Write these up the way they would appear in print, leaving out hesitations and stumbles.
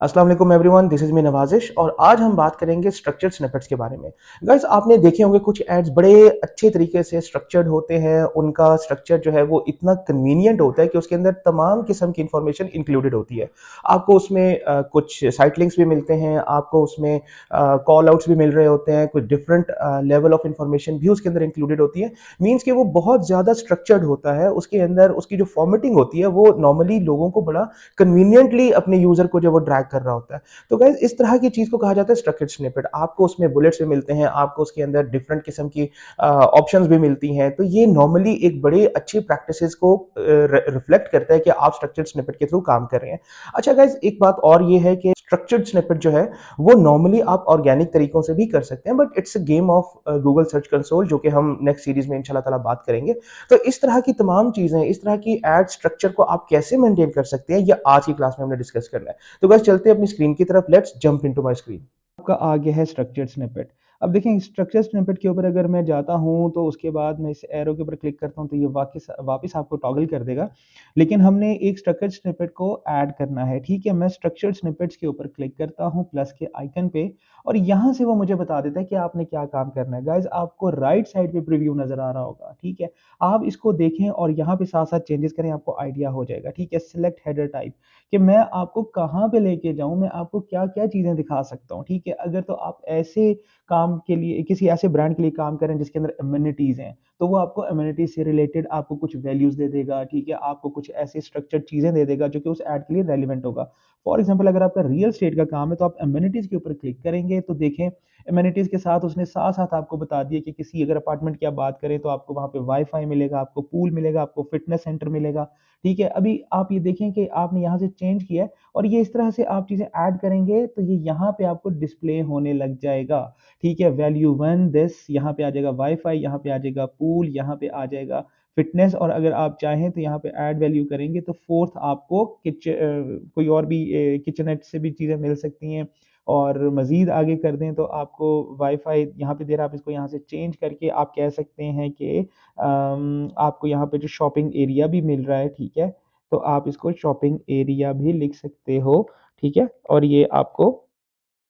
अस्सलाम वालेकुम everyone, this is me नवाज़िश और आज हम बात करेंगे स्ट्रक्चर्ड स्निपेट्स के बारे में। गाइस आपने देखे होंगे कुछ एड्स बड़े अच्छे तरीके से स्ट्रक्चर्ड होते हैं, उनका स्ट्रक्चर जो है वो इतना कन्वीनिएंट होता है कि उसके अंदर तमाम किस्म की इन्फॉर्मेशन इंक्लूडेड होती है। आपको उसमें कुछ साइट लिंक्स भी मिलते हैं, आपको उसमें कॉल आउट्स भी मिल रहे होते हैं, कुछ डिफरेंट लेवल ऑफ इन्फॉर्मेशन भी उसके अंदर इंक्लूडेड होती है। मीन्स कि वो बहुत ज़्यादा स्ट्रक्चर्ड होता है, उसके अंदर उसकी जो फॉर्मेटिंग होती है वो नॉर्मली लोगों को बड़ा कन्वीनिएंटली अपने यूजर को जो वो ड्रैग कर रहा होता है। तो गाइस इस तरह की चीज को कहा जाता है स्ट्रक्चर्ड स्निपेट। आपको उसमें बुलेट्स भी मिलते हैं, आपको उसके अंदर डिफरेंट किस्म की ऑप्शंस भी मिलती हैं। तो ये नॉर्मली एक बड़े अच्छी प्रैक्टिसेस को रिफ्लेक्ट करता है कि आप स्ट्रक्चर्ड स्निपेट के थ्रू काम कर रहे हैं। अच्छा गाइस, एक बात और ये है कि स्ट्रक्चर्ड स्निपेट जो है वो नॉर्मली आप ऑर्गेनिक तरीकों से भी कर सकते हैं, but it's a game of Google search console, जो कि हम नेक्स्ट सीरीज में इंशाल्लाह ताला बात करेंगे। तो इस तरह की तमाम चीजें, इस तरह की एड स्ट्रक्चर को आप कैसे मेंटेन कर सकते हैं, ये आज की क्लास में हमने डिस्कस करना है। तो बस चलते हैं अपनी स्क्रीन की तरफ। Let's jump into my screen. आपका आ गया है स्ट्रक्चर्ड स्निपेट। अब देखें स्ट्रक्चर स्निपेट के ऊपर अगर मैं जाता हूँ तो उसके बाद मैं इस एरो के ऊपर क्लिक करता हूँ तो ये वापस वापस आपको टॉगल कर देगा। लेकिन हमने एक स्ट्रक्चर्ड स्निपेट को ऐड करना है, ठीक है। मैं स्ट्रक्चर्ड स्निपेट्स के ऊपर क्लिक करता हूँ प्लस के आइकन पे, और यहाँ से वो मुझे बता देता है कि आपने क्या काम करना है। गाइज आपको राइट साइड पे प्रीव्यू नजर आ रहा होगा, ठीक है। आप इसको देखें और यहाँ पे साथ साथ चेंजेस करें, आपको आइडिया हो जाएगा, ठीक है। सिलेक्ट हेडर टाइप, कि मैं आपको कहाँ पे लेके जाऊँ, मैं आपको क्या-क्या चीज़ें दिखा सकता हूँ, ठीक है। अगर तो आप ऐसे काम के लिए किसी ऐसे ब्रांड के लिए काम करें जिसके अंदर एमेनिटीज़ हैं, तो वो आपको एमेनिटीज़ से रिलेटेड आपको कुछ वैल्यूज़ दे देगा, ठीक है। आपको कुछ ऐसी स्ट्रक्चर्ड चीज़ें दे देगा जो कि उस ऐड के लिए रेलेवेंट होगा। फॉर एग्ज़ाम्पल अगर आपका रियल एस्टेट का काम है तो आप एमेनिटीज़ के ऊपर क्लिक करेंगे तो देखें एमेनिटीज़ के साथ उसने साथ-साथ आपको बता दिया कि किसी अगर अपार्टमेंट की आप बात करें तो आपको वहाँ पे वाई-फाई मिलेगा, आपको पूल मिलेगा, आपको फिटनेस सेंटर मिलेगा, ठीक है। अभी आप ये देखें कि आपने यहाँ से चेंज किया है और ये इस तरह से आप चीज़ें ऐड करेंगे तो ये यहाँ पे आपको डिस्प्ले होने लग जाएगा, ठीक है। वैल्यू 1 दिस, यहाँ पे आ जाएगा वाई-फाई, यहाँ पे आ जाएगा पूल, यहाँ पे आ जाएगा फिटनेस, और अगर आप चाहें तो यहाँ पे ऐड वैल्यू करेंगे तो फोर्थ आपको कोई और भी किचननेट से भी चीज़ें मिल सकती हैं। और मज़ीद आगे कर दें तो आपको वाई-फाई यहाँ पे दे रहा है, आप इसको यहाँ से चेंज करके आप कह सकते हैं कि आपको यहाँ पे जो शॉपिंग एरिया भी मिल रहा है, ठीक है। तो आप इसको शॉपिंग एरिया भी लिख सकते हो, ठीक है। और ये आपको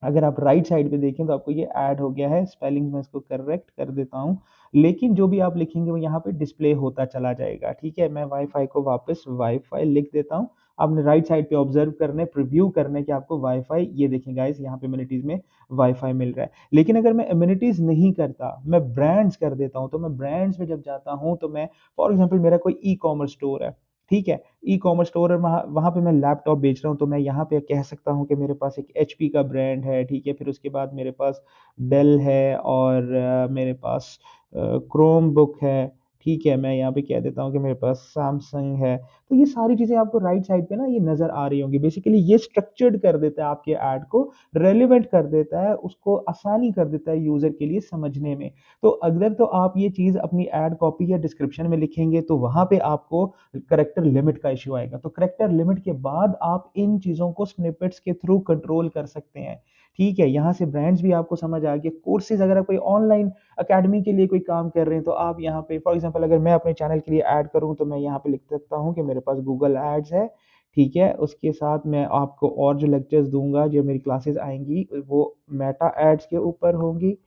अगर आप राइट साइड पे देखें तो आपको ये ऐड हो गया है। स्पेलिंग मैं इसको करेक्ट कर देता हूँ, लेकिन जो भी आप लिखेंगे वो यहाँ पे डिस्प्ले होता चला जाएगा, ठीक है। मैं वाई-फाई को वापस वाई-फाई लिख देता हूँ। आपने राइट साइड पे ऑब्जर्व करना है, प्रीव्यू करना है कि आपको वाई-फाई, ये देखें गाइस यहाँ पे एमेनिटीज़ में वाई-फाई मिल रहा है। लेकिन अगर मैं एमेनिटीज़ नहीं करता, मैं ब्रांड्स कर देता हूँ, तो मैं ब्रांड्स में जब जाता हूँ तो मैं फॉर एग्ज़ाम्पल मेरा कोई ई-कॉमर्स स्टोर है, ठीक है। ई-कॉमर्स स्टोर है, वहाँ वहाँ पे मैं लैपटॉप बेच रहा हूँ, तो मैं यहाँ पे कह सकता हूँ कि मेरे पास एक एचपी का ब्रांड है, ठीक है। फिर उसके बाद मेरे पास डेल है और मेरे पास क्रोमबुक है, ठीक है। मैं यहाँ पे कह देता हूँ कि मेरे पास सैमसंग है। तो ये सारी चीज़ें आपको राइट साइड पे ना ये नज़र आ रही होंगी। बेसिकली ये स्ट्रक्चर्ड कर देता है आपके ऐड को, रेलेवेंट कर देता है, उसको आसानी कर देता है यूज़र के लिए समझने में। तो अगर तो आप ये चीज़ अपनी ऐड कॉपी या डिस्क्रिप्शन में लिखेंगे तो वहाँ पे आपको करेक्टर लिमिट का इश्यू आएगा। तो करेक्टर लिमिट के बाद आप इन चीज़ों को स्निपेट्स के थ्रू कंट्रोल कर सकते हैं, ठीक है। यहाँ से ब्रांड्स भी आपको समझ आ गए। कोर्सेज़ अगर आप कोई ऑनलाइन अकेडमी के लिए कोई काम कर रहे हैं तो आप यहाँ पे फॉर एग्ज़ाम्पल अगर मैं अपने चैनल के लिए ऐड करूँ तो मैं यहाँ पे लिख सकता हूँ कि मेरे पास गूगल एड्स है, ठीक है। उसके साथ मैं आपको और जो लेक्चर्स दूँगा, जो मेरी क्लासेस आएँगी वो मेटा एड्स के ऊपर होंगी,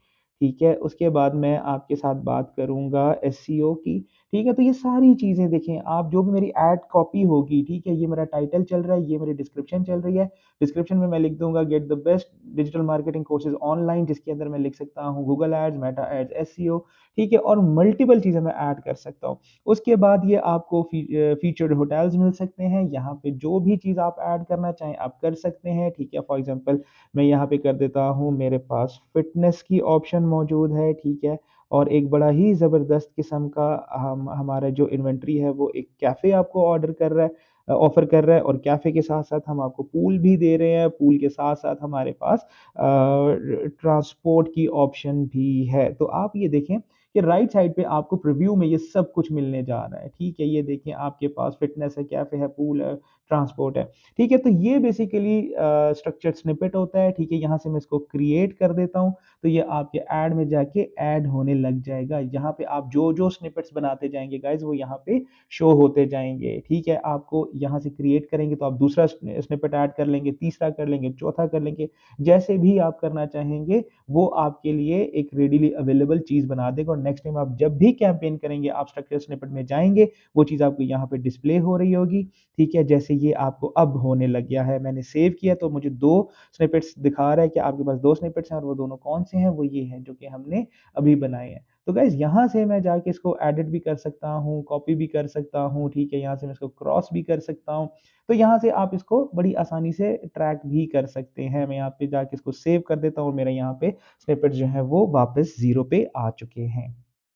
ठीक है। उसके बाद मैं आपके साथ बात करूँगा एसईओ की, ठीक है। तो ये सारी चीज़ें देखें आप, जो भी मेरी ऐड कॉपी होगी, ठीक है। ये मेरा टाइटल चल रहा है, ये मेरी डिस्क्रिप्शन चल रही है। डिस्क्रिप्शन में मैं लिख दूँगा get the best digital marketing courses online, जिसके अंदर मैं लिख सकता हूँ Google ads, Meta ads, SEO, ठीक है। और मल्टीपल चीज़ें मैं ऐड कर सकता हूँ। उसके बाद ये आपको फीचर्ड होटल्स मिल सकते हैं। यहाँ पे जो भी चीज़ आप ऐड करना चाहें आप कर सकते हैं, ठीक है। फॉर एग्ज़ाम्पल मैं यहाँ पे कर देता हूँ, मेरे पास फ़िटनेस की ऑप्शन मौजूद है, ठीक है। और एक बड़ा ही ज़बरदस्त किस्म का हमारा जो इन्वेंटरी है वो एक कैफ़े आपको ऑर्डर कर रहा है, ऑफ़र कर रहा है, और कैफ़े के साथ-साथ हम आपको पूल भी दे रहे हैं। पूल के साथ-साथ हमारे पास ट्रांसपोर्ट की ऑप्शन भी है। तो आप ये देखें कि राइट साइड पे आपको प्रीव्यू में ये सब कुछ मिलने जा रहा है, ठीक है। ये देखिए आपके पास फ़िटनेस है, कैफ़े है, पूल है, ट्रांसपोर्ट है। ठीक है, तो ये बेसिकली स्ट्रक्चर्ड स्निपेट होता है। ठीक है, यहाँ से मैं इसको क्रिएट कर देता हूँ, तो ये आपके ऐड में जाके ऐड होने लग जाएगा। यहाँ पे आप जो जो स्निपेट्स बनाते जाएंगे गाइज वो यहाँ पे शो होते जाएंगे। ठीक है, आपको यहाँ से क्रिएट करेंगे तो आप दूसरा स्निपेट ऐड कर लेंगे, तीसरा कर लेंगे, चौथा कर लेंगे, जैसे भी आप करना चाहेंगे वो आपके लिए एक रेडीली अवेलेबल चीज बना देगा। और नेक्स्ट टाइम आप जब भी कैंपेन करेंगे आप स्ट्रक्चर स्निपेट में जाएंगे, वो चीज आपको यहाँ पे डिस्प्ले हो रही होगी। ठीक है, जैसे ये आपको अब होने लग गया है, मैंने सेव किया तो मुझे दो स्निपेट्स दिखा रहा है कि आपके पास दो स्निपेट्स हैं, और वो दोनों कौन से हैं, वो ये हैं जो कि हमने अभी बनाए हैं। तो गाइज यहाँ से मैं जाके इसको एडिट भी कर सकता हूँ, कॉपी भी कर सकता हूँ। ठीक है, यहाँ से मैं इसको क्रॉस भी कर सकता हूँ। तो यहाँ से आप इसको बड़ी आसानी से ट्रैक भी कर सकते हैं। मैं यहाँ पे जाके इसको सेव कर देता हूँ और मेरा यहाँ पे स्निपेट जो है वो वापस 0 पे आ चुके हैं।